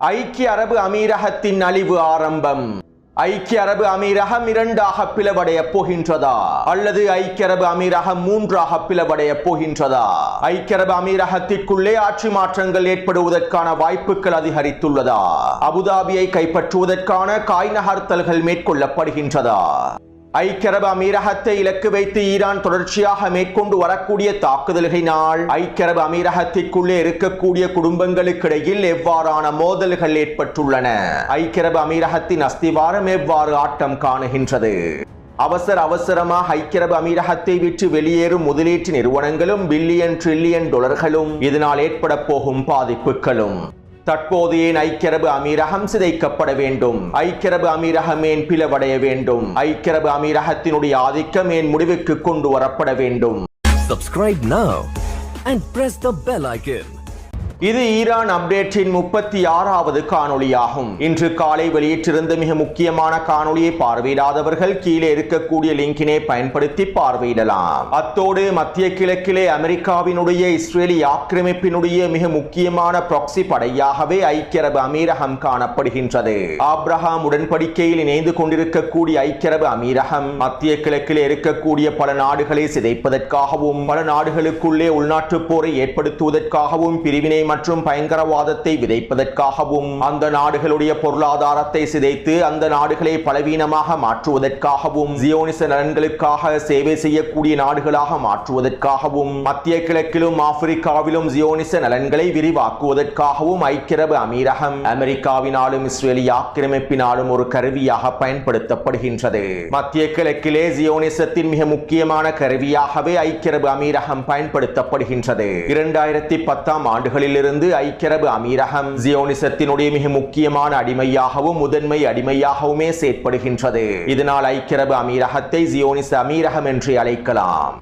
ஐக்கிய அரபு அமீரகத்தின் அழிவு ஆரம்பம். ஐக்கிய அரபு அமீரகம் இரண்டாக பிளவடைய போகின்றதா அல்லது ஐக்கிய அரபு அமீரகம் மூன்றாக பிளவடைய போகின்றதா? ஐக்கிய அரபு அமீரகத்திற்குள்ளே ஆட்சி மாற்றங்கள் ஏற்படுவதற்கான வாய்ப்புகள் அதிகரித்துள்ளதா? அபுதாபியை கைப்பற்றுவதற்கான காய் நகர்த்தல்கள் மேற்கொள்ளப்படுகின்றதா? ஐக்கிய அரபு அமீரகத்தை இலக்கு வைத்து ஈரான் தொடர்ச்சியாக மேற்கொண்டு வரக்கூடிய தாக்குதல்களினால் ஐக்கிய அரபு அமீரகத்திற்குள்ளே இருக்கக்கூடிய குடும்பங்களுக்கிடையில் எவ்வாறான மோதல்கள் ஏற்பட்டுள்ளன? ஐக்கிய அரபு அமீரகத்தின் அஸ்திவாரம் எவ்வாறு ஆட்டம் காணுகின்றது? அவசரமாக ஐக்கிய அரபு அமீரகத்தை விட்டு வெளியேறும் முதலீட்டு நிறுவனங்களும் பில்லியன் ட்ரில்லியன் டாலர்களும் இதனால் ஏற்பட போகும் பாதிப்புகளும். தற்போது ஏன் ஐக்கிய அரபு அமீரகம் சிதைக்கப்பட வேண்டும்? ஐக்கிய அரபு அமீரகம் ஏன் பிளவடைய வேண்டும்? ஐக்கிய அரபு அமீரகத்தினுடைய ஆதிக்கம் ஏன் முடிவுக்கு கொண்டு வரப்பட வேண்டும்? Subscribe now and press the bell icon. இது ஈரான் அப்டேட்டின் 36வது காணொளியாகும். இன்று காலை வெளியிட்டிருந்த மிக முக்கியமான காணொளியை பார்வையிடாதவர்கள் கீழே இருக்கக்கூடிய லிங்கினை பயன்படுத்தி பார்வையிடலாம். அத்தோடு மத்திய கிழக்கிலே அமெரிக்காவினுடைய இஸ்ரேலி ஆக்கிரமிப்பினுடைய மிக முக்கியமான ப்ராக்சி படையாகவே ஐக்கிய அரபு அமீரகம் காணப்படுகின்றது. ஆப்ரஹாம் உடன்படிக்கையில் இணைந்து கொண்டிருக்கக்கூடிய ஐக்கிய அரபு அமீரகம் மத்திய கிழக்கிலே இருக்கக்கூடிய பல நாடுகளை சிதைப்பதற்காகவும் பல நாடுகளுக்குள்ளே உள்நாட்டு போரை ஏற்படுத்துவதற்காகவும் பிரிவினை மற்றும் பயங்கரவாதத்தை விதைப்பதற்காகவும் அந்த நாடுகளுடைய பொருளாதாரத்தை சிதைத்து அந்த நாடுகளை பலவீனமாக மாற்றுவதற்காகவும் ஜியோனிச நலன்களுக்காக சேவை செய்யக்கூடிய நாடுகளாக மாற்றுவதற்காகவும் மத்திய கிழக்கிலும் ஆப்பிரிக்காவிலும் ஜியோனிச நலன்களை விரிவாக்குவதற்காகவும் ஐக்கிய அரபு அமீரகம் அமெரிக்காவினாலும் இஸ்ரேலி ஆக்கிரமிப்பினாலும் ஒரு கருவியாக பயன்படுத்தப்படுகின்றது. மத்திய கிழக்கிலே ஜியோனிசத்தின் மிக முக்கியமான கருவியாகவே ஐக்கிய அரபு அமீரகம் பயன்படுத்தப்படுகின்றது. 2010ஆம் ஆண்டுகளில் இருந்து ஐக்கிய அரபு அமீரகம் ஜியோனிசத்தினுடைய மிக முக்கியமான அடிமையாகவும் முதன்மை அடிமையாகவுமே செயற்படுகின்றது. இதனால் ஐக்கிய அரபு அமீரகத்தை ஜியோனிச அமீரகம் என்று அழைக்கலாம்.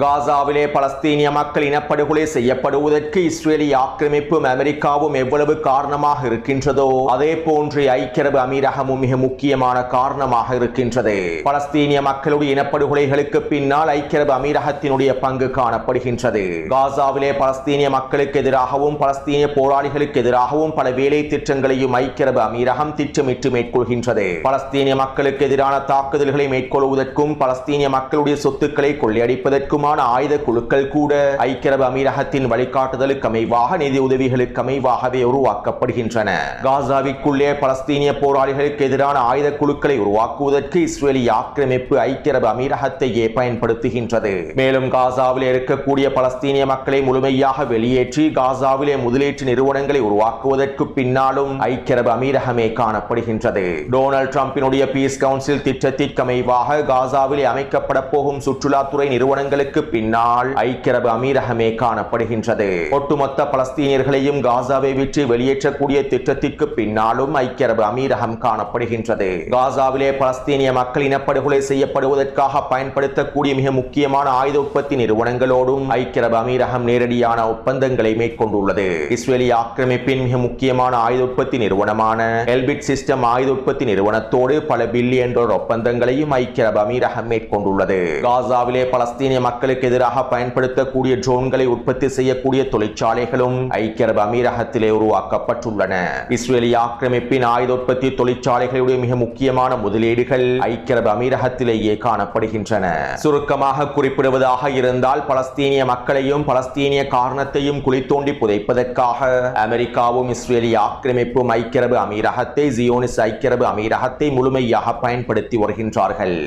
காசாவிலே பலஸ்தீனிய மக்கள் இனப்படுகொலை செய்யப்படுவதற்கு இஸ்ரேலி ஆக்கிரமிப்பும் அமெரிக்காவும் எவ்வளவு காரணமாக இருக்கின்றதோ அதே போன்று ஐக்கிய அரபு அமீரகமும் மிக முக்கியமான காரணமாக இருக்கின்றது. பலஸ்தீனிய மக்களுடைய இனப்படுகொலைகளுக்கு பின்னால் ஐக்கிய அரபு அமீரகத்தினுடைய பங்கு காணப்படுகின்றது. காசாவிலே பலஸ்தீனிய மக்களுக்கு எதிராகவும் பலஸ்தீனிய போராளிகளுக்கு எதிராகவும் பல வேலை திட்டங்களையும் ஐக்கிய அரபு அமீரகம் திட்டமிட்டு மேற்கொள்கின்றது. பலஸ்தீனிய மக்களுக்கு எதிரான தாக்குதல்களை மேற்கொள்வதற்கும் பலஸ்தீனிய மக்களுடைய சொத்துக்களை கொள்ளையடிப்பதற்கும் ஆயுத குழுக்கள் கூட ஐக்கிய அரபு அமீரகத்தின் வழிகாட்டுதலுக்கு அமைவாக நிதி உதவிகளுக்கு அமைவாகவே உருவாக்கப்படுகின்றன. காசாவிற்குள்ளே பலஸ்தீனிய போராளிகளுக்கு எதிரான ஆயுத குழுக்களை உருவாக்குவதற்கு இஸ்ரேலி ஆக்கிரமிப்பு ஐக்கிய அரபு அமீரகத்தையே பயன்படுத்துகின்றது. மேலும் காசாவில் இருக்கக்கூடிய பலஸ்தீனிய மக்களை முழுமையாக வெளியேற்றி காசாவிலே முதலீட்டு நிறுவனங்களை உருவாக்குவதற்கு பின்னாலும் ஐக்கிய அரபு அமீரகமே காணப்படுகின்றது. டொனால்ட் டிரம்பினுடைய பீஸ் கவுன்சில் திட்டத்திற்கு அமைவாக காசாவிலே அமைக்கப்பட போகும் சுற்றுலாத்துறை நிறுவனங்களுக்கு பின்னால் ஐக்கிய அரபு அமீரகமே காணப்படுகின்றது. ஒட்டுமொத்த பலஸ்தீனியர்களையும் காசாவை விட்டு வெளியேற்றக்கூடிய திட்டத்திற்கு பின்னாலும் ஐக்கிய அரபு அமீரகம் காணப்படுகின்றது. காசாவிலே பலஸ்தீனிய மக்கள் இனப்படுகொலை செய்யப்படுவதற்காக பயன்படுத்தக்கூடிய மிக முக்கியமான ஆயுத உற்பத்தி நிறுவனங்களோடும் ஐக்கிய அரபு அமீரகம் நேரடியான ஒப்பந்தங்களை மேற்கொண்டுள்ளது. இஸ்ரேலி ஆக்கிரமிப்பின் மிக முக்கியமான ஆயுத உற்பத்தி நிறுவனமான எல்பிட் சிஸ்டம் ஆயுத உற்பத்தி நிறுவனத்தோடு பல பில்லியன் டாலர் ஒப்பந்தங்களையும் ஐக்கிய அரபு அமீரகம் மேற்கொண்டுள்ளது. காசாவிலே பலஸ்தீனிய மக்களுக்கு எதிராக பயன்படுத்தக்கூடிய ட்ரோன்களை உற்பத்தி செய்யக்கூடிய தொழிற்சாலைகளும் ஐக்கிய அரபு அமீரகத்திலே உருவாக்கப்பட்டுள்ளன. இஸ்ரேலி ஆக்கிரமிப்பின் ஆயுத உற்பத்தி தொழிற்சாலைகளுடைய மிக முக்கியமான முதலீடுகள் ஐக்கிய அரபு அமீரகத்திலேயே காணப்படுகின்றன. சுருக்கமாக குறிப்பிடுவதாக இருந்தால் பலஸ்தீனிய மக்களையும் பலஸ்தீனிய காரணத்தையும் குழி தோண்டி புதைப்பதற்காக அமெரிக்காவும் இஸ்ரேலி ஆக்கிரமிப்பும் ஐக்கிய அரபு அமீரகத்தை ஜியோனிஸ் ஐக்கிய அரபு அமீரகத்தை முழுமையாக பயன்படுத்தி வருகின்றார்கள்.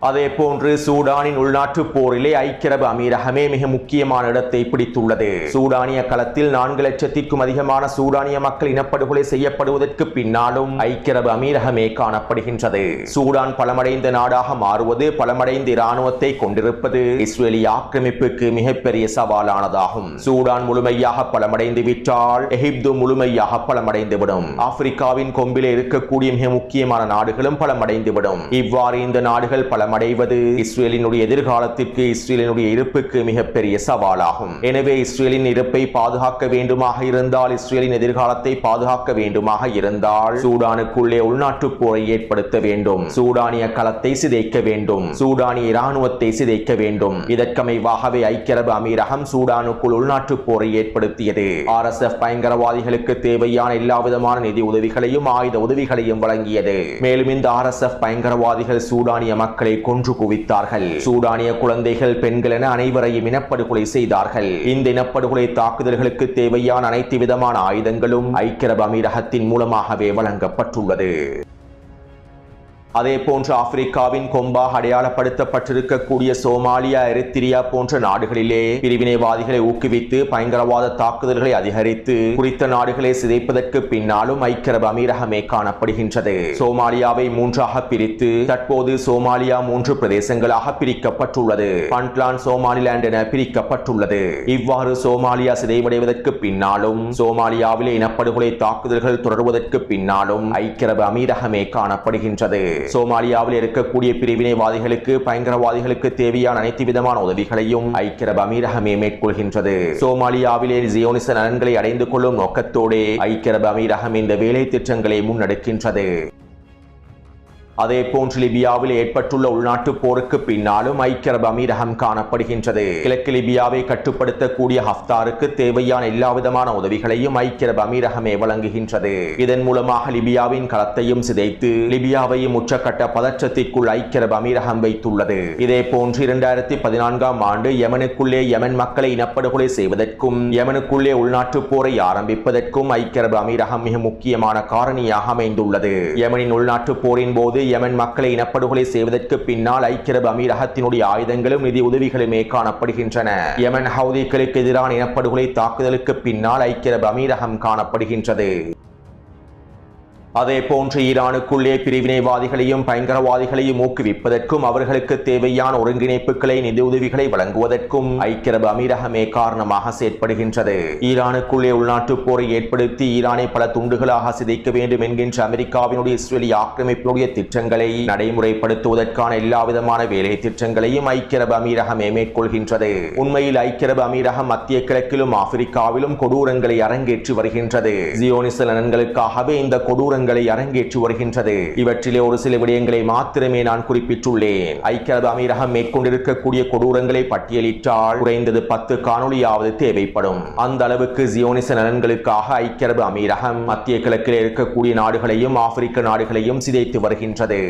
அதே போன்று சூடானின் உள்நாட்டு போரிலே ஐக்கிய அரபு அமீரகமே மிக முக்கியமான இடத்தை பிடித்துள்ளது. சூடானிய களத்தில் 4 லட்சத்திற்கும் அதிகமான சூடானிய மக்கள் இனப்படுகொலை செய்யப்படுவதற்கு பின்னாலும் ஐக்கிய அரபு அமீரகமே காணப்படுகின்றது. சூடான் பலமடைந்த நாடாக மாறுவது பலமடைந்த இராணுவத்தை கொண்டிருப்பது இஸ்ரேலி ஆக்கிரமிப்புக்கு மிகப்பெரிய சவாலானதாகும். சூடான் முழுமையாக பலமடைந்து விட்டால் எகிப்து முழுமையாக பலமடைந்துவிடும். ஆப்பிரிக்காவின் கொம்பிலே இருக்கக்கூடிய மிக முக்கியமான நாடுகளும் பலமடைந்துவிடும். இவ்வாறு இந்த நாடுகள் பல பலமடைவது இஸ்ரேலினுடைய எதிர்காலத்திற்கு, இஸ்ரேலினுடைய இருப்புக்கு மிகப்பெரிய சவாலாகும். எனவே இஸ்ரேலின் இருப்பை பாதுகாக்க வேண்டுமாக இருந்தால், இஸ்ரேலின் எதிர்காலத்தை பாதுகாக்க வேண்டுமாக இருந்தால் சூடானுக்குள்ளே உள்நாட்டு போரை ஏற்படுத்த வேண்டும். சூடானிய களத்தை சிதைக்க வேண்டும். சூடானிய இராணுவத்தை சிதைக்க வேண்டும். இதற்கமைவாகவே ஐக்கிய அரபு அமீரகம் சூடானுக்குள் உள்நாட்டு போரை ஏற்படுத்தியது. RSF பயங்கரவாதிகளுக்கு தேவையான எல்லாவிதமான நிதி உதவிகளையும் ஆயுத உதவிகளையும் வழங்கியது. மேலும் இந்த RSF பயங்கரவாதிகள் சூடானிய மக்களை கொன்று குவித்தார்கள். சூடானிய குழந்தைகள், பெண்கள் என அனைவரையும் இனப்படுகொலை செய்தார்கள். இந்த இனப்படுகொலை தாக்குதல்களுக்கு தேவையான அனைத்து விதமான ஆயுதங்களும் ஐக்கிய அரபு அமீரகத்தின் மூலமாகவே வழங்கப்பட்டுள்ளது. அதே போன்று ஆப்பிரிக்காவின் கொம்பாக அடையாளப்படுத்தப்பட்டிருக்கக்கூடிய சோமாலியா, எரித்திரியா போன்ற நாடுகளிலே பிரிவினைவாதிகளை ஊக்குவித்து பயங்கரவாத தாக்குதல்களை அதிகரித்து குறித்த நாடுகளை சிதைப்பதற்கு பின்னாலும் ஐக்கிய அரபு அமீரகமே காணப்படுகின்றது. சோமாலியாவை மூன்றாக பிரித்து தற்போது சோமாலியா 3 பிரதேசங்களாக பிரிக்கப்பட்டுள்ளது. பண்ட்லாண்ட், சோமாலிலாந்து என பிரிக்கப்பட்டுள்ளது. இவ்வாறு சோமாலியா சிதைவடைவதற்கு பின்னாலும், சோமாலியாவிலே இனப்படுகொலை தாக்குதல்கள் தொடர்வதற்கு பின்னாலும் ஐக்கிய அரபு அமீரகமே காணப்படுகின்றது. சோமாலியாவில் இருக்கக்கூடிய பிரிவினைவாதிகளுக்கு, பயங்கரவாதிகளுக்கு தேவையான அனைத்து விதமான உதவிகளையும் ஐக்கிய அரபு அமீரகமே மேற்கொள்கின்றது. சோமாலியாவிலே ஜியோனிச நலன்களை அடைந்து கொள்ளும் நோக்கத்தோடு ஐக்கிய அரபு அமீரகம் இந்த வேலை திட்டங்களை முன்னெடுக்கின்றது. அதே போன்று லிபியாவில் ஏற்பட்டுள்ள உள்நாட்டு போருக்கு பின்னாலும் ஐக்கிய அரபு அமீரகம் காணப்படுகின்றது. கிழக்கு லிபியாவை கட்டுப்படுத்தக்கூடிய ஹஃப்தாருக்கு தேவையான எல்லாவிதமான உதவிகளையும் ஐக்கிய அரபு அமீரகமே வழங்குகின்றது. இதன் மூலமாக லிபியாவின் களத்தையும் சிதைத்து லிபியாவையும் உச்சக்கட்ட பதற்றத்திற்குள் ஐக்கிய அரபு அமீரகம் வைத்துள்ளது. இதே போன்று 2014ஆம் ஆண்டு யமனுக்குள்ளே யமன் மக்களை இனப்படுகொலை செய்வதற்கும், யமனுக்குள்ளே உள்நாட்டு போரை ஆரம்பிப்பதற்கும் ஐக்கிய அரபு அமீரகம் மிக முக்கியமான காரணியாக அமைந்துள்ளது. யமனின் உள்நாட்டு போரின் போது யமன் மக்களை இனப்படுகொலை செய்வதற்கு பின்னால் ஐக்கிய அரபு அமீரகத்தினுடைய ஆயுதங்களும் நிதி உதவிகளுமே காணப்படுகின்றன. யமன் ஹவுதிகளுக்கு எதிரான இனப்படுகொலை தாக்குதலுக்கு பின்னால் ஐக்கிய அரபு அமீரகம் காணப்படுகின்றது. அதே போன்று ஈரானுக்குள்ளே பிரிவினைவாதிகளையும் பயங்கரவாதிகளையும் ஊக்குவிப்பதற்கும், அவர்களுக்கு தேவையான ஒருங்கிணைப்புகளை, நிதி உதவிகளை வழங்குவதற்கும் ஐக்கிய அரபு அமீரகமே காரணமாக செயற்படுகின்றது. ஈரானுக்குள்ளே உள்நாட்டு போரை ஏற்படுத்தி ஈரானை பல துண்டுகளாக சிதைக்க வேண்டும் என்கின்ற அமெரிக்காவினுடைய இஸ்ரேலிய ஆக்கிரமிப்பினுடைய திட்டங்களை நடைமுறைப்படுத்துவதற்கான எல்லாவிதமான வேலை திட்டங்களையும் ஐக்கிய அரபு அமீரகமே மேற்கொள்கின்றது. உண்மையில் ஐக்கிய அரபு அமீரகம் மத்திய கிழக்கிலும் ஆப்பிரிக்காவிலும் கொடூரங்களை அரங்கேற்றி வருகின்றது. ஜியோனிச நலன்களுக்காகவே இந்த கொடூரங்களை அரங்கேற்றி வருகின்றது. இவற்றிலே ஒரு சில விடயங்களை மாத்திரமே நான் குறிப்பிட்டுள்ளேன். ஐக்கிய அரபு அமீரகம் மேற்கொண்டிருக்கக்கூடிய கொடூரங்களை பட்டியலிட்டால் குறைந்தது 10 காணொலியாவது தேவைப்படும். அந்த அளவுக்கு ஜியோனிச நலன்களுக்காக ஐக்கிய அரபு அமீரகம் மத்திய கிழக்கில் இருக்கக்கூடிய நாடுகளையும் ஆப்பிரிக்க நாடுகளையும் சிதைத்து வருகின்றது.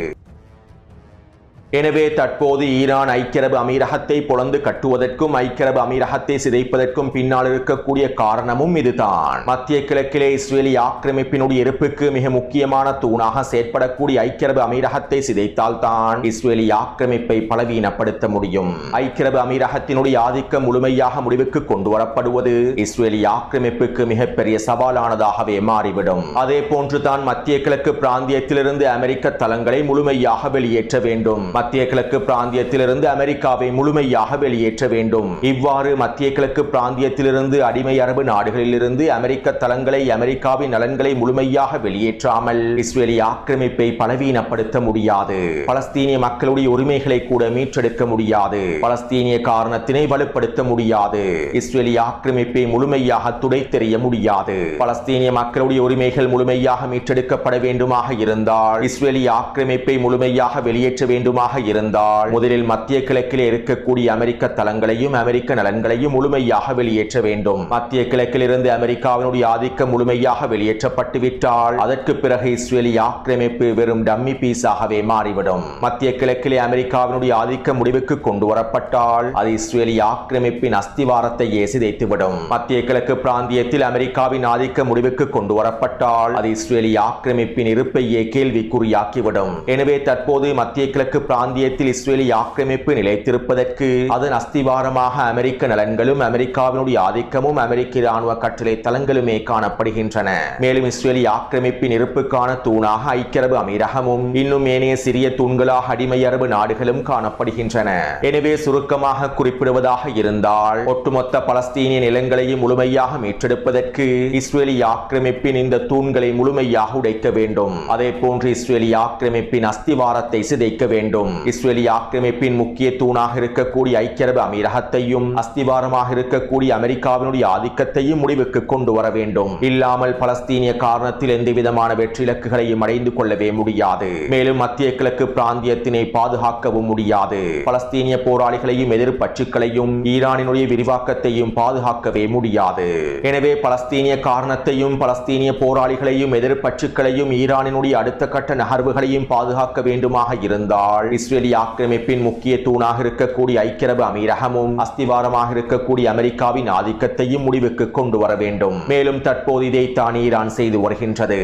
எனவே தற்போது ஈரான் ஐக்கிய அரபு அமீரகத்தை பொளந்து கட்டுவதற்கும், ஐக்கிய அரபு அமீரகத்தை சிதைப்பதற்கும் பின்னால் இருக்கக்கூடிய காரணமும் இதுதான். மத்திய கிழக்கிலே இஸ்ரேலிய ஆக்கிரமிப்பினுடைய இருப்புக்கு மிக முக்கியமான தூணாக செயற்படக்கூடிய ஐக்கிய அரபு அமீரகத்தை சிதைத்தால் தான் இஸ்ரேலிய ஆக்கிரமிப்பை பலவீனப்படுத்த முடியும். ஐக்கிய அரபு அமீரகத்தினுடைய ஆதிக்கம் முழுமையாக முடிவுக்கு கொண்டு வரப்படுவது இஸ்ரேலிய ஆக்கிரமிப்புக்கு மிகப்பெரிய சவாலானதாகவே மாறிவிடும். அதே போன்றுதான் மத்திய கிழக்கு பிராந்தியத்திலிருந்து அமெரிக்க தளங்களை முழுமையாக வெளியேற்ற வேண்டும். மத்திய கிழக்கு பிராந்தியத்திலிருந்து அமெரிக்காவை முழுமையாக வெளியேற்ற வேண்டும். இவ்வாறு மத்திய கிழக்கு பிராந்தியத்திலிருந்து அடிமை அரபு நாடுகளிலிருந்து அமெரிக்க தளங்களை, அமெரிக்காவின் நலன்களை முழுமையாக வெளியேற்றாமல் இஸ்ரேலிய ஆக்கிரமிப்பை பலவீனப்படுத்த முடியாது. பலஸ்தீனிய மக்களுடைய உரிமைகளை கூட மீட்டெடுக்க முடியாது. பலஸ்தீனிய காரணத்தினை வலுப்படுத்த முடியாது. இஸ்ரேலிய ஆக்கிரமிப்பை முழுமையாக துடைத்தெறிய முடியாது. பலஸ்தீனிய மக்களுடைய உரிமைகள் முழுமையாக மீட்டெடுக்கப்பட வேண்டுமாக இருந்தால், இஸ்ரேலிய ஆக்கிரமிப்பை முழுமையாக வெளியேற்ற வேண்டுமாக இருந்தால், முதலில் மத்திய கிழக்கில் இருக்கக்கூடிய அமெரிக்க தளங்களையும் அமெரிக்க நலன்களையும் முழுமையாக வெளியேற்ற வேண்டும். மத்திய கிழக்கில் இருந்து அமெரிக்காவினுடைய ஆதிக்கம் முழுமையாக வெளியேற்றப்பட்டு விட்டால் அதற்கு பிறகு இஸ்ரேலிய ஆக்கிரமிப்பு வெறும் டம்மி பீஸாகவே மாறிவிடும். மத்திய கிழக்கிலே அமெரிக்காவினுடைய ஆதிக்கம் முடிவுக்கு கொண்டு வரப்பட்டால் அது இஸ்ரேலிய ஆக்கிரமிப்பின் அஸ்திவாரத்தையே சிதைத்துவிடும். மத்திய கிழக்கு பிராந்தியத்தில் அமெரிக்காவின் ஆதிக்கம் முடிவுக்கு கொண்டு வரப்பட்டால் அது இஸ்ரேலிய ஆக்கிரமிப்பின் இருப்பையே கேள்விக்குறியாக்கிவிடும். எனவே தற்போது மத்திய கிழக்கு பிராந்தியத்தில் இஸ்ரேலிய ஆக்கிரமிப்பு நிலைத்திருப்பதற்கு அதன் அஸ்திவாரமாக அமெரிக்க நலன்களும் அமெரிக்காவினுடைய ஆதிக்கமும் அமெரிக்க இராணுவ கட்டளை தளங்களுமே காணப்படுகின்றன. மேலும் இஸ்ரேலிய ஆக்கிரமிப்பின் இருப்புக்கான தூணாக ஐக்கிய அரபு அமீரகமும் இன்னும் ஏனைய சிறிய தூண்களாக அடிமை அரபு நாடுகளும் காணப்படுகின்றன. எனவே சுருக்கமாக குறிப்பிடுவதாக இருந்தால், ஒட்டுமொத்த பலஸ்தீனிய நிலங்களையும் முழுமையாக மீட்டெடுப்பதற்கு இஸ்ரேலிய ஆக்கிரமிப்பின் இந்த தூண்களை முழுமையாக உடைக்க வேண்டும். அதே போன்று இஸ்ரேலிய ஆக்கிரமிப்பின் அஸ்திவாரத்தை சிதைக்க வேண்டும். வேண்டும். இஸ்ரேலிய ஆக்கிரமிப்பின் முக்கிய தூணாக இருக்கக்கூடிய ஐக்கிய அரபு அமீரகத்தையும் அஸ்திவாரமாக இருக்கக்கூடிய அமெரிக்காவினுடைய ஆதிக்கத்தையும் முடிவுக்கு கொண்டு வர வேண்டும். இல்லாமல் பலஸ்தீனிய காரணத்தில் எந்தவிதமான வெற்றி இலக்குகளையும் அடைந்து கொள்ளவே முடியாது. மேலும் மத்திய கிழக்கு பிராந்தியத்தினை பாதுகாக்கவும் முடியாது. பலஸ்தீனிய போராளிகளையும் எதிர்ப்பற்றுக்களையும் ஈரானினுடைய விரிவாக்கத்தையும் பாதுகாக்கவே முடியாது. எனவே பலஸ்தீனிய காரணத்தையும் பலஸ்தீனிய போராளிகளையும் எதிர்ப்பற்றுக்களையும் ஈரானினுடைய அடுத்த கட்ட நகர்வுகளையும் பாதுகாக்க வேண்டுமாக இருந்தால் இஸ்ரேலிய ஆக்கிரமிப்பின் முக்கிய தூணாக இருக்கக்கூடிய ஐக்கிய அரபு அமீரகமும் அஸ்திவாரமாக இருக்கக்கூடிய அமெரிக்காவின் ஆதிக்கத்தையும் முடிவுக்கு கொண்டு வர வேண்டும். மேலும் தற்போது இதைத்தான் ஈரான் செய்து வருகின்றது.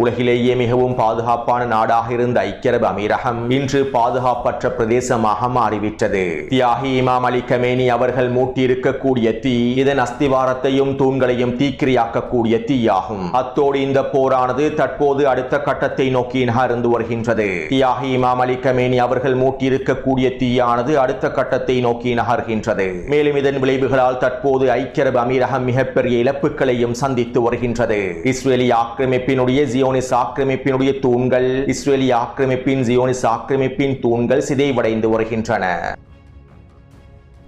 உலகிலேயே மிகவும் பாதுகாப்பான நாடாக இருந்த ஐக்கிய அரபு அமீரகம் இன்று பாதுகாப்பற்ற பிரதேசமாக மாறிவிட்டது. தியாகி இமாம் அலி கமேனி அவர்கள் மூட்டியிருக்கக்கூடிய தீ இதன் அஸ்திவாரத்தையும் தூண்களையும் தீக்கிரையாக்கக்கூடிய தீயாகும். அத்தோடு இந்த போரானது தற்போது அடுத்த கட்டத்தை நோக்கி நகர்ந்து வருகின்றது. தியாகி இமாம் அலி கமேனி அவர்கள் மூட்டியிருக்கக்கூடிய தீயானது அடுத்த கட்டத்தை நோக்கி நகர்கின்றது. மேலும் இதன் விளைவுகளால் தற்போது ஐக்கிய அரபு அமீரகம் மிகப்பெரிய இழப்புகளையும் சந்தித்து வருகின்றது. இஸ்ரேலிய ஆக்கிரமிப்பினுடைய ஆக்கிரமிப்பினுடைய தூண்கள் இஸ்ரேலிய ஆக்கிரமிப்பின் ஜியோனிஸ் ஆக்கிரமிப்பின் தூண்கள் சிதைவடைந்து வருகின்றன.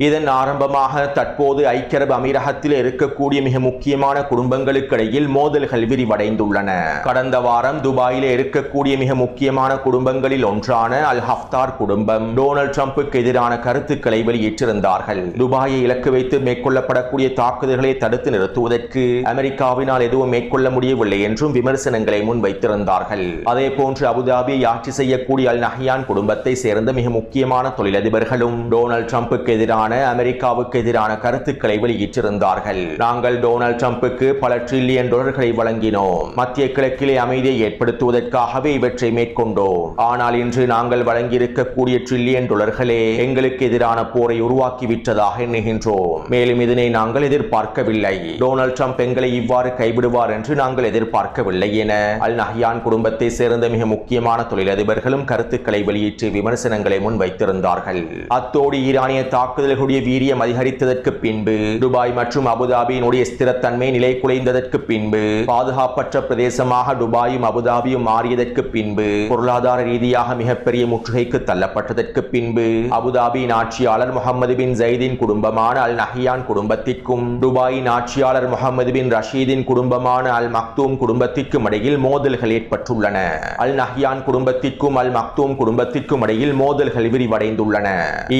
இதன் ஆரம்பமாக தற்போது ஐக்கிய அரபு அமீரகத்தில் இருக்கக்கூடிய மிக முக்கியமான குடும்பங்களுக்கிடையில் மோதல்கள் விரிவடைந்துள்ளன. கடந்த வாரம் துபாயில் இருக்கக்கூடிய மிக முக்கியமான குடும்பங்களில் ஒன்றான அல் ஹஃப்தார் குடும்பம் டொனால்ட் ட்ரம்புக்கு எதிரான கருத்துக்களை வெளியிட்டிருந்தார்கள். துபாயை இலக்கு வைத்து மேற்கொள்ளப்படக்கூடிய தாக்குதல்களை தடுத்து நிறுத்துவதற்கு அமெரிக்காவினால் எதுவும் மேற்கொள்ள முடியவில்லை என்றும் விமர்சனங்களை முன்வைத்திருந்தார்கள். அதே போன்று அபுதாபியை ஆட்சி செய்யக்கூடிய அல் நஹ்யான் குடும்பத்தை சேர்ந்த மிக முக்கியமான தொழிலதிபர்களும் டொனால்ட் ட்ரம்புக்கு எதிரான அமெரிக்காவுக்கு எதிரான கருத்துக்களை வெளியிட்டிருந்தார்கள். நாங்கள் டொனால்ட் ட்ரம்புக்கு பல ட்ரில்லியன் டாலர்களை வழங்கினோம். மத்திய கிழக்கிலே அமைதியை ஏற்படுத்துவதற்காகவே இவற்றை மேற்கொண்டோம். ஆனால் இன்று நாங்கள் வழங்கியிருக்கக்கூடிய ட்ரில்லியன் டாலர்களே எங்களுக்கு எதிரான போரை உருவாக்கிவிட்டதாக எண்ணுகின்றோம். மேலும் இதனை நாங்கள் எதிர்பார்க்கவில்லை. டொனால்ட் ட்ரம்ப் எங்களை இவ்வாறு கைவிடுவார் என்று நாங்கள் எதிர்பார்க்கவில்லை என அல் நஹ்யான் குடும்பத்தை சேர்ந்த மிக முக்கியமான தொழிலதிபர்களும் கருத்துக்களை வெளியிட்டு விமர்சனங்களை முன்வைத்திருந்தார்கள். அத்தோடு ஈரானிய தாக்குதல்களுடைய வீரியம் அதிகரித்ததற்கு பின்பு துபாய் மற்றும் அபுதாபியினுடைய ஸ்திரத்தன்மை நிலை குலைந்ததற்கு பின்பு பாதுகாப்பற்ற பிரதேசமாக துபாயும் அபுதாபியும் மாறியதற்கு பின்பு பொருளாதார ரீதியாக மிகப்பெரிய முற்றுகைக்கு தள்ளப்பட்டதற்கு பின்பு அபுதாபியின் ஆட்சியாளர் முகமது பின் ஜைதின் குடும்பமான அல் நஹ்யான் குடும்பத்திற்கும் துபாயின் ஆட்சியாளர் முகமது பின் ரஷீதின் குடும்பமான அல் மக்தூம் குடும்பத்திற்கும் இடையில் மோதல்கள் ஏற்பட்டுள்ளன. அல் நஹ்யான் குடும்பத்திற்கும் அல் மக்தூம் குடும்பத்திற்கும் இடையில் மோதல்கள் விரிவடைந்துள்ளன.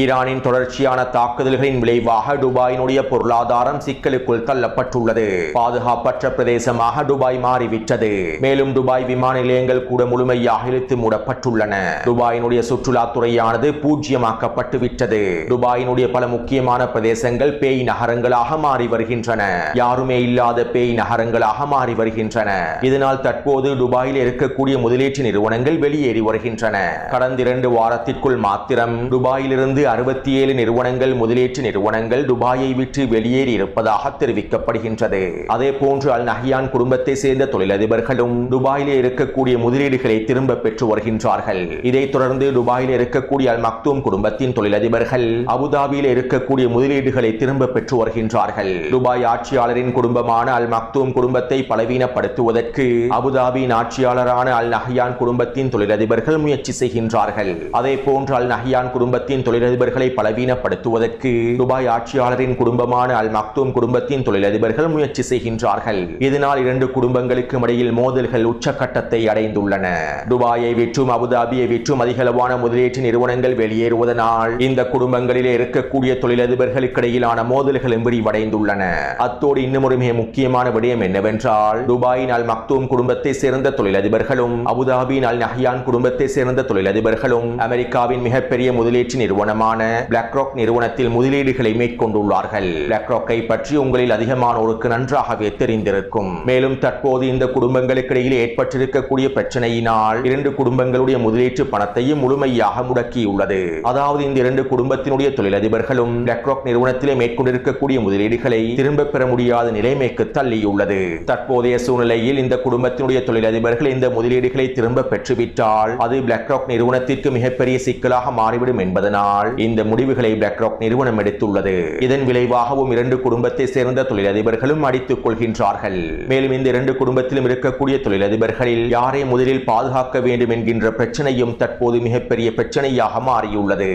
ஈரானின் தொடர்ச்சியான தாக்குதல்களின் விளைவாக துபாயினுடைய பொருளாதாரம் சிக்கலுக்குள் தள்ளப்பட்டுள்ளது. பாதுகாப்பற்ற பிரதேசமாக துபாய் மாறிவிட்டது. மேலும் துபாய் விமான நிலையங்கள் கூட முழுமையாக இழுத்து மூடப்பட்டுள்ளன. துபாயினுடைய சுற்றுலாத்துறையானது பூஜ்யமாக்கப்பட்டு விட்டது. துபாயினுடைய பல முக்கியமான பிரதேசங்கள் பேய் நகரங்களாக மாறி வருகின்றன. யாருமே இல்லாத பேய் நகரங்களாக மாறி வருகின்றன. இதனால் தற்போது துபாயில் இருக்கக்கூடிய முதலீட்டு நிறுவனங்கள் வெளியேறி வருகின்றன. கடந்த 2 வாரத்திற்குள் மாத்திரம் துபாயிலிருந்து 67 நிறுவனங்கள் முதலீட்டு நிறுவனங்கள் துபாயை விட்டு வெளியேறி இருப்பதாக தெரிவிக்கப்படுகின்றது. அதே போன்று அல் நஹ்யான் குடும்பத்தை சேர்ந்த தொழிலதிபர்களும் துபாயிலே இருக்கக்கூடிய முதலீடுகளை திரும்ப பெற்று வருகின்றார்கள். இதைத் தொடர்ந்து துபாயில் இருக்கக்கூடிய அல் மக்தூம் குடும்பத்தின் தொழிலதிபர்கள் அபுதாபியில் இருக்கக்கூடிய முதலீடுகளை திரும்ப பெற்று வருகின்றார்கள். துபாய் ஆட்சியாளரின் குடும்பமான அல் மக்தூம் குடும்பத்தை பலவீனப்படுத்துவதற்கு அபுதாபியின் ஆட்சியாளரான அல் நஹ்யான் குடும்பத்தின் தொழிலதிபர்கள் முயற்சி செய்கின்றார்கள். அதே போன்று அல் நஹ்யான் குடும்பத்தின் தொழிலதிபர்களை பலவீனப்படுத்துவதற்கு துபாய் ஆட்சியாளரின் குடும்பமான அல் மக்தூம் குடும்பத்தின் தொழிலதிபர்கள் முயற்சி செய்கின்றார்கள். இதனால் 2 குடும்பங்களுக்கு இடையில் மோதல்கள் உச்சக்கட்டத்தை அடைந்துள்ளன. துபாயை விற்றும் அபுதாபியை விற்றும் அதிகளவான முதலீட்டு நிறுவனங்கள் வெளியேறுவதனால் இந்த குடும்பங்களிலே இருக்கக்கூடிய தொழிலதிபர்களுக்கு இடையிலான மோதல்களும் விரிவடைந்துள்ளன. அத்தோடு இன்னும் ஒரு மிக முக்கியமான விடயம் என்னவென்றால் துபாயின் அல் மக்தூம் குடும்பத்தை சேர்ந்த தொழிலதிபர்களும் அபுதாபியின் அல் நஹ்யான் குடும்பத்தை சேர்ந்த தொழிலதிபர்களும் அமெரிக்காவின் மிகப்பெரிய முதலீட்டு நிறுவனமான BlackRock நிறுவனத்தில் முதலீடுகளை மேற்கொண்டுள்ளார்கள். BlackRockை பற்றி உங்களில் அதிகமானோருக்கு நன்றாகவே தெரிந்திருக்கும். மேலும் தற்போது இந்த குடும்பங்களுக்கு இடையில் ஏற்பட்டிருக்கக்கூடிய பிரச்சனையினால் 2 குடும்பங்களுடைய முதலீட்டு பணத்தையும் முழுமையாக முடக்கியுள்ளது. அதாவது இந்த 2 குடும்பத்தினுடைய தொழிலதிபர்களும் BlackRock நிறுவனத்திலே மேற்கொண்டிருக்கக்கூடிய முதலீடுகளை திரும்ப பெற முடியாத நிலைமைக்கு தள்ளியுள்ளது. தற்போதைய சூழ்நிலையில் இந்த குடும்பத்தினுடைய தொழிலதிபர்கள் இந்த முதலீடுகளை திரும்ப பெற்றுவிட்டால் அது BlackRock நிறுவனத்திற்கு மிகப்பெரிய சிக்கலாக மாறிவிடும் என்பதனால் இந்த முடிவுகளை BlackRock ரிப்போர்ட் நிறுவனம் எடுத்துள்ளது. இதன் விளைவாகவும் 2 குடும்பத்தை சேர்ந்த தொழிலதிபர்களும் அடித்துக் கொள்கின்றார்கள். மேலும் இந்த 2 குடும்பத்திலும் இருக்கக்கூடிய தொழிலதிபர்களில் யாரை முதலில் பாதுகாக்க வேண்டும் என்கின்ற பிரச்சனையும் தற்போது மிகப்பெரிய பிரச்சனையாக மாறியுள்ளது.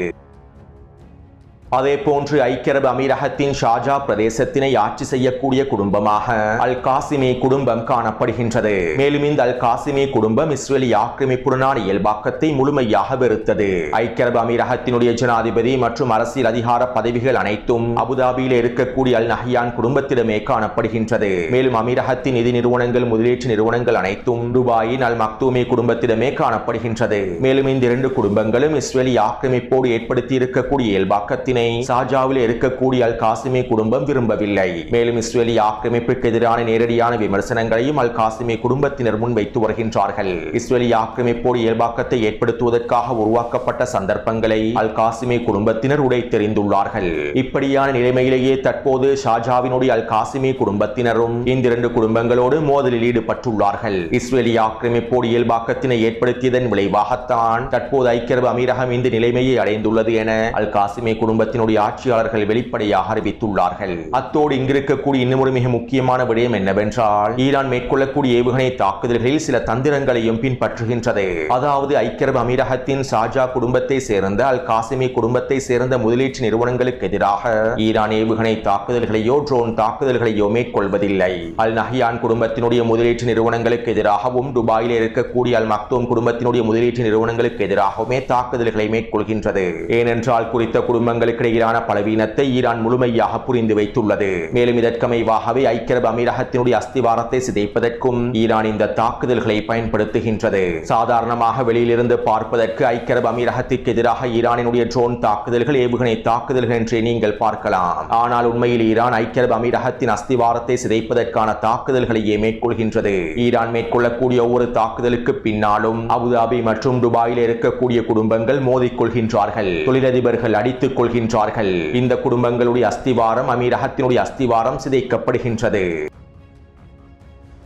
அதே போன்று ஐக்கிய அரபு அமீரகத்தின் ஷார்ஜா பிரதேசத்தினை ஆட்சி செய்யக்கூடிய குடும்பமாக அல் காசிமி குடும்பம் காணப்படுகின்றது. மேலும் இந்த அல் காசிமி குடும்பம் இஸ்ரேலி ஆக்கிரமிப்புடனான இயல்பாக்கத்தை முழுமையாக வெறுத்தது. ஐக்கிய அரபு அமீரகத்தினுடைய ஜனாதிபதி மற்றும் அரசியல் அதிகார பதவிகள் அனைத்தும் அபுதாபியில் இருக்கக்கூடிய அல் நஹ்யான் குடும்பத்திடமே காணப்படுகின்றது. மேலும் அமீரகத்தின் நிதி நிறுவனங்கள் முதலீட்டு நிறுவனங்கள் அனைத்தும் துபாயின் அல் மக்தூமி குடும்பத்திடமே காணப்படுகின்றது. மேலும் இந்த 2 குடும்பங்களும் இஸ்ரேலி ஆக்கிரமிப்போடு ஏற்படுத்தி இருக்கக்கூடிய இயல்பாக்கத்தினை ஷார்ஜாவில் இருக்கக்கூடிய அல் காசிமி குடும்பம் விரும்பவில்லை. மேலும் இஸ்ரேலி ஆக்கிரமிப்புக்கு எதிரான நேரடியான விமர்சனங்களையும் அல் காசிமி குடும்பத்தினர் முன்வைத்து வருகின்றார்கள். இஸ்ரேலி ஆக்கிரமிப்போடு இயல்பாக்கத்தை ஏற்படுத்துவதற்காக உருவாக்கப்பட்ட சந்தர்ப்பங்களை அல் காசிமி குடும்பத்தினர் உடைத்தெறிந்துள்ளார்கள். இப்படியான நிலைமையிலேயே தற்போது ஷார்ஜாவினுடைய அல் காசிமி குடும்பத்தினரும் இந்த 2 குடும்பங்களோடு மோதலில் ஈடுபட்டுள்ளார்கள். இஸ்ரேலி ஆக்கிரமிப்போடு இயல்பாக்கத்தினை ஏற்படுத்தியதன் விளைவாகத்தான் தற்போது ஐக்கிய அரபு அமீரகம் இந்த நிலைமையை அடைந்துள்ளது என அல் காசிமி குடும்பத்தினுடைய ஆட்சியாளர்கள் வெளிப்படையாக அறிவித்துள்ளார்கள். அத்தோடு இங்கிருக்கக்கூடிய இன்னும் ஒரு மிக முக்கியமான விடயம் என்னவென்றால் ஈரான் மேற்கொள்ளக்கூடிய ஏவுகணை தாக்குதல்களில் சில தந்திரங்களையும் பின்பற்றுகின்றது. அதாவது ஐக்கிய அரபு அமீரகத்தின் ஷார்ஜா குடும்பத்தை சேர்ந்த அல் காசிமி குடும்பத்தை சேர்ந்த முதலீட்டு நிறுவனங்களுக்கு எதிராக ஈரான் ஏவுகணை தாக்குதல்களையோ ட்ரோன் தாக்குதல்களையோ மேற்கொள்வதில்லை. அல் நஹ்யான் குடும்பத்தினுடைய முதலீட்டு நிறுவனங்களுக்கு எதிராகவும் துபாயில் இருக்கக்கூடிய அல் மக்தூம் குடும்பத்தினுடைய முதலீட்டு நிறுவனங்களுக்கு எதிராகவுமே தாக்குதல்களை மேற்கொள்கின்றது. ஏனென்றால் குறித்த குடும்பங்களுக்கு இடையிலான பலவீனத்தை ஈரான் முழுமையாக புரிந்து வைத்துள்ளது. மேலும் இதற்கமைவாகவே ஐக்கிய அரபு அமீரகத்தினுடைய அஸ்திவாரத்தை சிதைப்பதற்கும் ஈரான் இந்த தாக்குதல்களை பயன்படுத்துகின்றது. சாதாரணமாக வெளியிலிருந்து பார்ப்பதற்கு ஐக்கிய அரபு அமீரகத்திற்கு எதிராக ஈரானினுடைய ட்ரோன் தாக்குதல்கள் ஏவுகணை தாக்குதல்கள் என்றே நீங்கள் பார்க்கலாம். ஆனால் உண்மையில் ஈரான் ஐக்கிய அரபு அமீரகத்தின் அஸ்திவாரத்தை சிதைப்பதற்கான தாக்குதல்களையே மேற்கொள்கின்றது. ஈரான் மேற்கொள்ளக்கூடிய ஒவ்வொரு தாக்குதலுக்கு பின்னாலும் அபுதாபி மற்றும் துபாயில் இருக்கக்கூடிய குடும்பங்கள் மோதிக்கொள்கின்றார்கள். தொழிலதிபர்கள் அடித்துக் கொள்கின்றார்கள். இந்த குடும்பங்களுடைய அஸ்திவாரம் அமீரகத்தினுடைய அஸ்திவாரம் சிதைக்கப்படுகின்றது.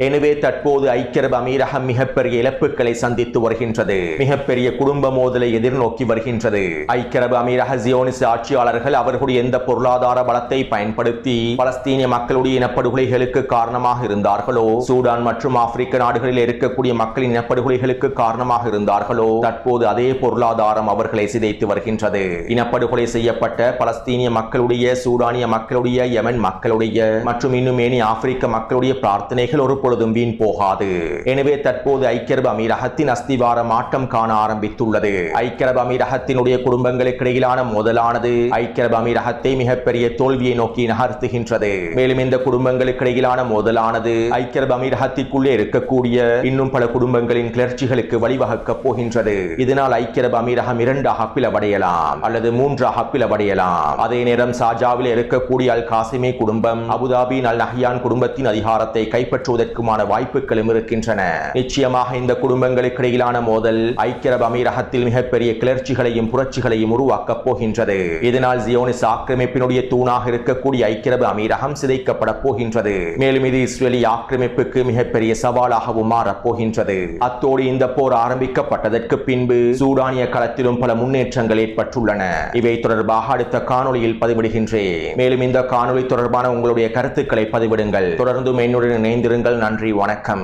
எனவே தற்போது ஐக்கிய அரபு அமீரகம் மிகப்பெரிய இழப்புகளை சந்தித்து வருகின்றது. மிகப்பெரிய குடும்ப மோதலை எதிர்நோக்கி வருகின்றது. ஐக்கிய அரபு அமீரக ஜியோனிச ஆட்சியாளர்கள் அவர்களுடைய எந்த பொருளாதார பலத்தை பயன்படுத்தி பலஸ்தீனிய மக்களுடைய இனப்படுகொலைகளுக்கு காரணமாக இருந்தார்களோ, சூடான் மற்றும் ஆப்பிரிக்க நாடுகளில் இருக்கக்கூடிய மக்களின் இனப்படுகொலைகளுக்கு காரணமாக இருந்தார்களோ, தற்போது அதே பொருளாதாரம் அவர்களை சிதைத்து வருகின்றது. இனப்படுகொலை செய்யப்பட்ட பலஸ்தீனிய மக்களுடைய, சூடானிய மக்களுடைய, யமன் மக்களுடைய மற்றும் இன்னும் ஏனைய ஆப்பிரிக்க மக்களுடைய பிரார்த்தனைகள் ஒரு பொழுதும் வீண் போகாது. எனவே தற்போது ஐக்கிய அரபு அமீரகத்தின் அஸ்திவாரம் ஆட்டம் காண ஆரம்பித்துள்ளது. ஐக்கிய அரபு அமீரகத்தினுடைய குடும்பங்களுக்கு இடையிலான மோதலானது ஐக்கிய அரபு அமீரகத்தை மிகப்பெரிய தோல்வியை நோக்கி நகர்த்துகின்றது. மேலும் இந்த குடும்பங்களுக்கு இடையிலான மோதலானது ஐக்கிய அரபு அமீரகத்திற்குள்ளே இருக்கக்கூடிய இன்னும் பல குடும்பங்களின் கிளர்ச்சிகளுக்கு வழிவகுக்கப் போகின்றது. இதனால் ஐக்கிய அரபு அமீரகம் 2ஆக பிளவடையலாம் அல்லது 3ஆக பிளவடையலாம். அதே நேரம் ஷார்ஜாவில் இருக்கக்கூடிய அல் காசிமி குடும்பம் அபுதாபியின் அல் நஹ்யான் குடும்பத்தின் அதிகாரத்தை கைப்பற்றுவதற்கு வாய்ப்புகளும் இருக்கின்றன. நிச்சயமாக இந்த குடும்பங்களுக்கு இடையிலான மோதல் ஐக்கிய அரபு அமீரகத்தில் மிகப்பெரிய கிளர்ச்சிகளையும் புரட்சிகளையும் உருவாக்கப் போகின்றது. இதனால் ஜியோனிச ஆக்கிரமிப்பினுடைய தூணாக இருக்கக்கூடிய ஐக்கிய அரபு அமீரகம் சிதைக்கப்பட போகின்றது. மேலும் இது இஸ்ரேலி ஆக்கிரமிப்புக்கு மிகப்பெரிய சவாலாகவும் மாறப் போகின்றது. அத்தோடு இந்த போர் ஆரம்பிக்கப்பட்டதற்கு பின்பு சூடானிய களத்திலும் பல முன்னேற்றங்கள் ஏற்பட்டுள்ளன. இவை தொடர்பாக அடுத்த காணொளியில் பதிவிடுகின்றேன். மேலும் இந்த காணொளி தொடர்பான உங்களுடைய கருத்துக்களை பதிவிடுங்கள். தொடர்ந்து என்னுடன் இணைந்திருங்கள். நன்றி, வணக்கம்.